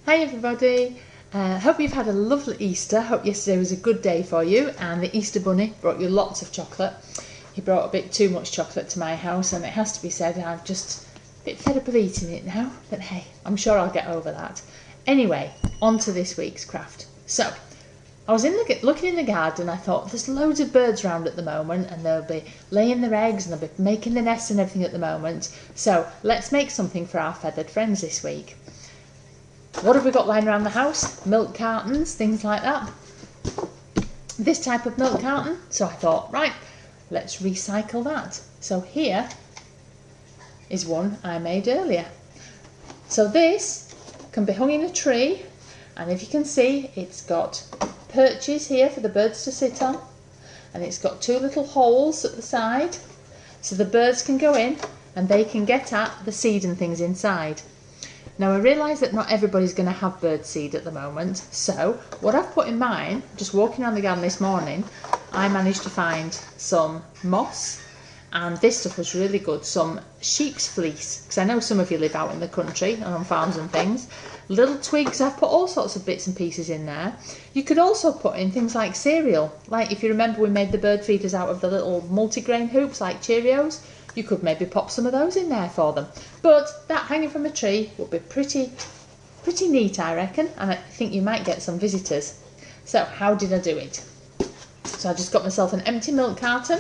Hi everybody, hope you've had a lovely Easter. Hope yesterday was a good day for you and the Easter Bunny brought you lots of chocolate. He brought a bit too much chocolate to my house and it has to be said I'm just a bit fed up of eating it now, but hey, I'm sure I'll get over that. Anyway, on to this week's craft. So, I was looking in the garden. I thought there's loads of birds around at the moment and they'll be laying their eggs and they'll be making the nests and everything at the moment. So let's make something for our feathered friends this week. What have we got lying around the house? Milk cartons, things like that. This type of milk carton. So I thought, right, let's recycle that. So here is one I made earlier. So this can be hung in a tree, and if you can see, it's got perches here for the birds to sit on, and it's got two little holes at the side so the birds can go in and they can get at the seed and things inside. Now I realise that not everybody's going to have bird seed at the moment, so what I've put in mine, just walking around the garden this morning, I managed to find some moss, and this stuff was really good, some sheep's fleece, because I know some of you live out in the country and on farms and things. Little twigs, I've put all sorts of bits and pieces in there. You could also put in things like cereal, like if you remember we made the bird feeders out of the little multigrain hoops like Cheerios. You could maybe pop some of those in there for them. But that hanging from a tree would be pretty neat, I reckon, and I think you might get some visitors. So how did I do it? So I just got myself an empty milk carton.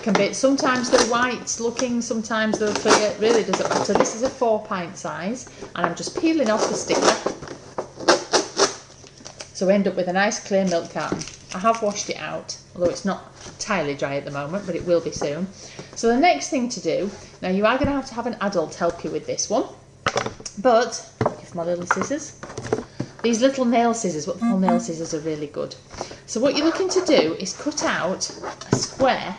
Can be, sometimes they're white looking, sometimes they're clear, it really doesn't matter. This is a 4 pint size, and I'm just peeling off the sticker. So we end up with a nice clear milk carton. I have washed it out, although it's not entirely dry at the moment, but it will be soon. So the next thing to do, now you are going to have an adult help you with this one, but, here's my little scissors. These little nail scissors, what they call nail scissors, are really good. So what you're looking to do is cut out a square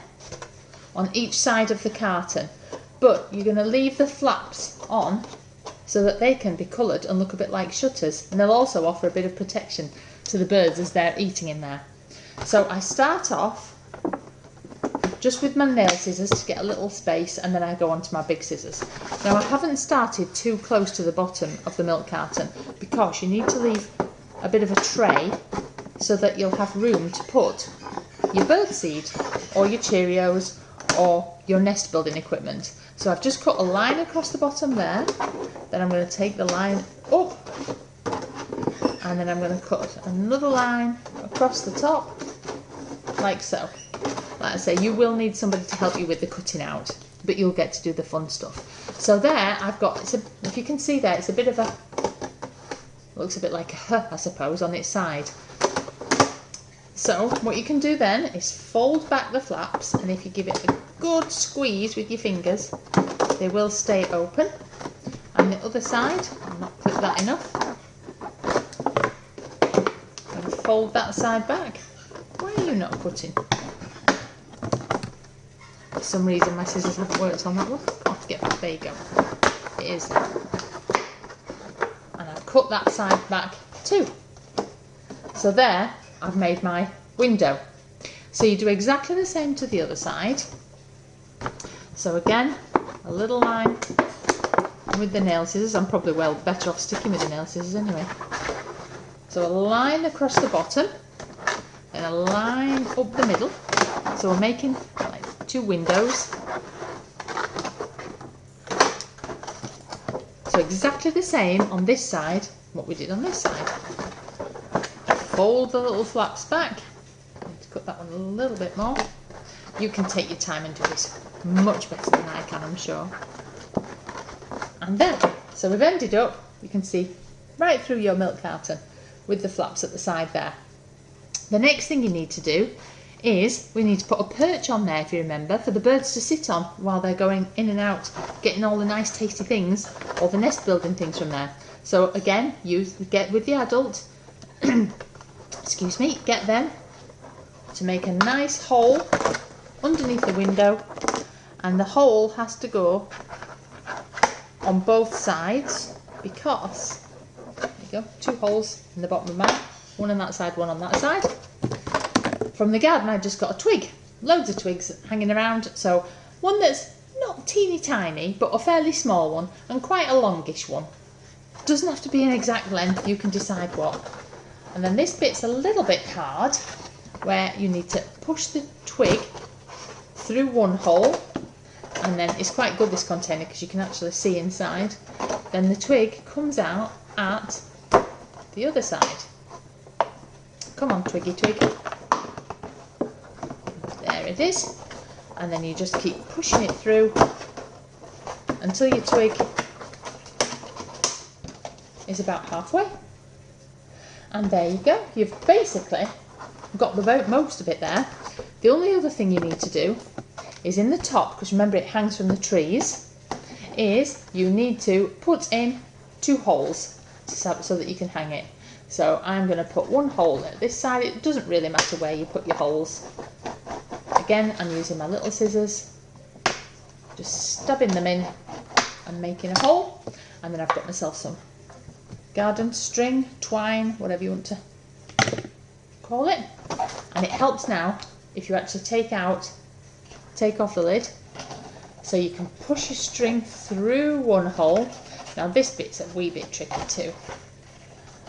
on each side of the carton, but you're going to leave the flaps on so that they can be coloured and look a bit like shutters, and they'll also offer a bit of protection to the birds as they're eating in there. So I start off just with my nail scissors to get a little space, and then I go on to my big scissors. Now I haven't started too close to the bottom of the milk carton because you need to leave a bit of a tray so that you'll have room to put your bird seed or your Cheerios or your nest building equipment. So I've just cut a line across the bottom there, then I'm going to take the line up, and then I'm going to cut another line across the top, like so. Like I say, you will need somebody to help you with the cutting out, but you'll get to do the fun stuff. So there I've got, if you can see there, it's a bit of a, looks a bit like a H, I suppose, on its side. So what you can do then is fold back the flaps, and if you give it a good squeeze with your fingers, they will stay open. And the other side, I'll not clip that enough, and fold that side back. Why are you not cutting? For some reason my scissors haven't worked on that one. I'll have to get back. There you go. It is. And I've cut that side back too. So there I've made my window. So you do exactly the same to the other side. So again, a little line with the nail scissors. I'm probably well better off sticking with the nail scissors anyway. So a line across the bottom and a line up the middle. So we're making like two windows. So exactly the same on this side, what we did on this side. Fold the little flaps back. I need to cut that one a little bit more. You can take your time and do this much better than I can, I'm sure. And then, so we've ended up, you can see right through your milk carton with the flaps at the side there. The next thing you need to do is we need to put a perch on there, if you remember, for the birds to sit on while they're going in and out, getting all the nice tasty things, all the nest building things from there. So again, get with the adult, excuse me, get them to make a nice hole underneath the window, and the hole has to go on both sides because, there you go, two holes in the bottom of mine, one on that side, one on that side. From the garden I just got a twig, loads of twigs hanging around, so one that's not teeny tiny but a fairly small one and quite a longish one. Doesn't have to be an exact length, you can decide what. And then this bit's a little bit hard, where you need to push the twig through one hole, and then it's quite good, this container, because you can actually see inside. Then the twig comes out at the other side. Come on, twiggy twig. There it is. And then you just keep pushing it through until your twig is about halfway. And there you go. You've basically got the most of it there. The only other thing you need to do is in the top, because remember it hangs from the trees, is you need to put in 2 holes so that you can hang it. So I'm going to put 1 hole at this side. It doesn't really matter where you put your holes. Again, I'm using my little scissors, just stabbing them in and making a hole. And then I've got myself some garden string, twine, whatever you want to call it. And it helps now if you actually take off the lid, so you can push your string through 1 hole. Now this bit's a wee bit tricky too.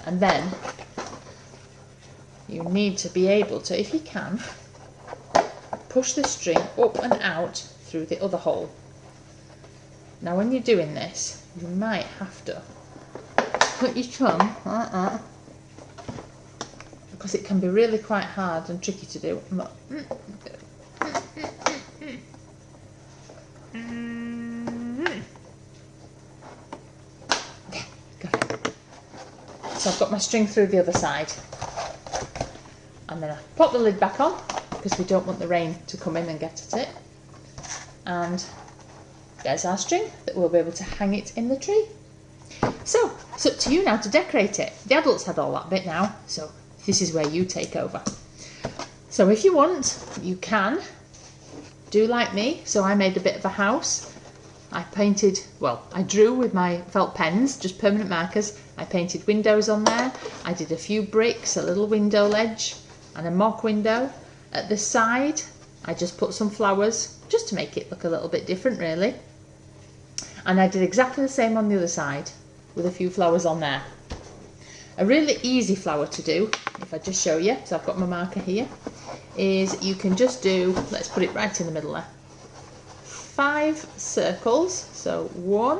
And then you need to be able to, if you can, push the string up and out through the other hole. Now when you're doing this, you might have to put your tongue because it can be really quite hard and tricky to do. So I've got my string through the other side, and then I pop the lid back on because we don't want the rain to come in and get at it. And there's our string that we'll be able to hang it in the tree. So it's up to you now to decorate it. The adults had all that bit now, so this is where you take over. So if you want, you can do like me. So I made a bit of a house. I drew with my felt pens, just permanent markers. I painted windows on there. I did a few bricks, a little window ledge and a mock window. At the side, I just put some flowers, just to make it look a little bit different really. And I did exactly the same on the other side, with a few flowers on there. A really easy flower to do, if I just show you, so I've got my marker here, is you can just do, let's put it right in the middle there, 5 circles. So 1,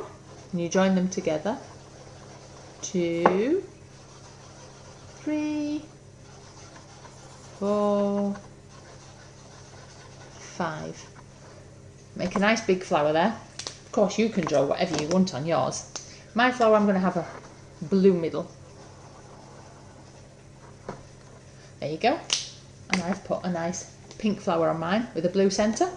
and you join them together, 2, 3, 4, 5. Make a nice big flower there. Of course you can draw whatever you want on yours. My flower, I'm going to have a blue middle. There you go. And I've put a nice pink flower on mine with a blue centre.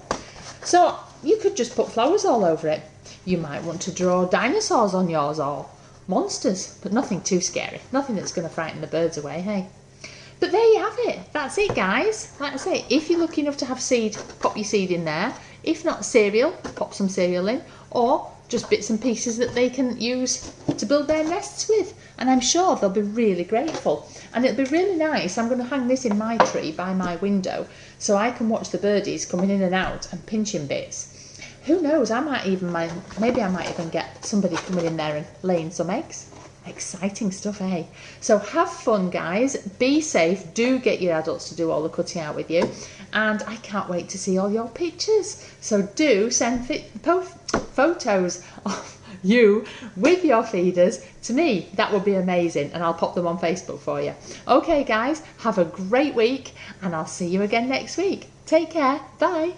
So you could just put flowers all over it. You might want to draw dinosaurs on yours or monsters, but nothing too scary. Nothing that's going to frighten the birds away, hey? But there you have it. That's it, guys. Like I say, if you're lucky enough to have seed, pop your seed in there. If not cereal, pop some cereal in. Or just bits and pieces that they can use to build their nests with. And I'm sure they'll be really grateful. And it'll be really nice. I'm going to hang this in my tree by my window so I can watch the birdies coming in and out and pinching bits. Who knows, maybe I might even get somebody coming in there and laying some eggs. Exciting stuff, eh? So have fun, guys. Be safe. Do get your adults to do all the cutting out with you. And I can't wait to see all your pictures. So do send photos of you with your feeders to me. That would be amazing. And I'll pop them on Facebook for you. Okay, guys. Have a great week. And I'll see you again next week. Take care. Bye.